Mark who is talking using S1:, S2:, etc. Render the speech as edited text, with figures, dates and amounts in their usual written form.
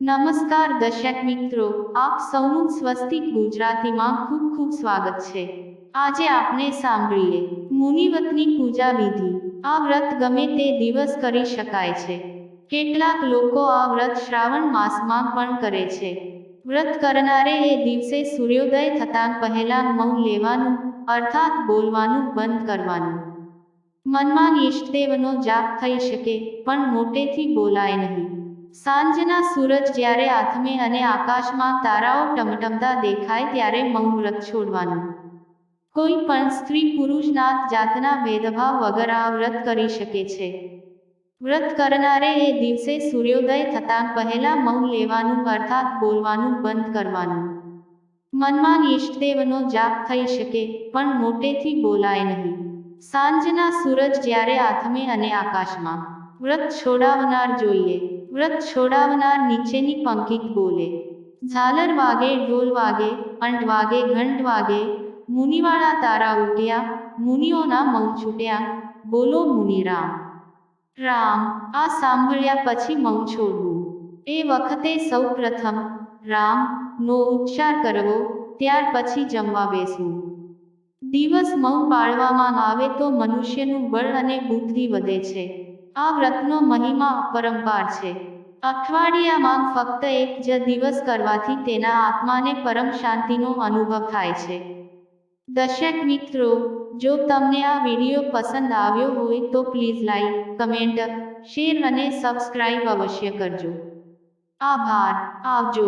S1: નમસ્કાર દર્શક મિત્રો, આપ સૌનું સ્વસ્તિક ગુજરાતીમાં ખૂબ ખૂબ સ્વાગત છે। આજે આપણે સાંભળીએ મુનિવતની પૂજા વિધિ। આ વ્રત ગમે તે દિવસ કરી શકાય છે। કેટલાક લોકો આ વ્રત શ્રાવણ માસમાં પણ કરે છે। વ્રત કરનારે એ દિવસે સૂર્યોદય થતાં પહેલા મૌન લેવાનું અર્થાત બોલવાનું બંધ કરવાનું। મનમાં ઈષ્ટદેવનો જાપ થઈ શકે પણ મોટેથી બોલાય નહીં। સાંજના સૂરજ જ્યારે આથમે અને આકાશમાં તારાઓ ટમટમતા દેખાય ત્યારે મૌન વ્રત છોડવાનું। કોઈ પણ સ્ત્રી પુરુષ નાત જાતના ભેદભાવ વગર આ વ્રત કરી શકે છે। વ્રત કરનારે એ દિવસે સૂર્યોદય થતાં પહેલા મૌન લેવાનું અર્થાત બોલવાનું બંધ કરવાનું। મનમાં ઈષ્ટદેવનો જાપ થઈ શકે પણ મોટેથી બોલાય નહીં। સાંજના સૂરજ જ્યારે આથમે અને આકાશમાં વ્રત છોડાવનાર જોઈએ। વ્રત છોડાવનાર નીચેની પંક્તિ બોલે। ઝાલર વાગે, ઢોલ વાગે, અંટ વાગે, ઘંટ વાગે, મુનિવાળા તારા ઉઠ્યા, મુનિઓના મૌન છૂટ્યા, બોલો મુનિરામ રામ। આ સાંભળ્યા પછી મૌન છોડવું। એ વખતે સૌ પ્રથમ રામ નો ઉચ્ચાર કરવો, ત્યાર પછી જમવા બેસવું। દિવસ મૌન પાળવામાં આવે તો મનુષ્યનું બળ અને બુદ્ધિ વધે છે। આ વ્રતનો મહિમા અપરંપાર છે। અઠવાડિયામાં ફક્ત એક જ દિવસ કરવાથી તેના આત્માને પરમ શાંતિનો અનુભવ થાય છે। દર્શક મિત્રો, જો તમને આ વિડીયો પસંદ આવ્યો હોય તો પ્લીઝ લાઈક, કમેન્ટ, શેર અને સબસ્ક્રાઇબ અવશ્ય કરજો। આભાર। આવજો।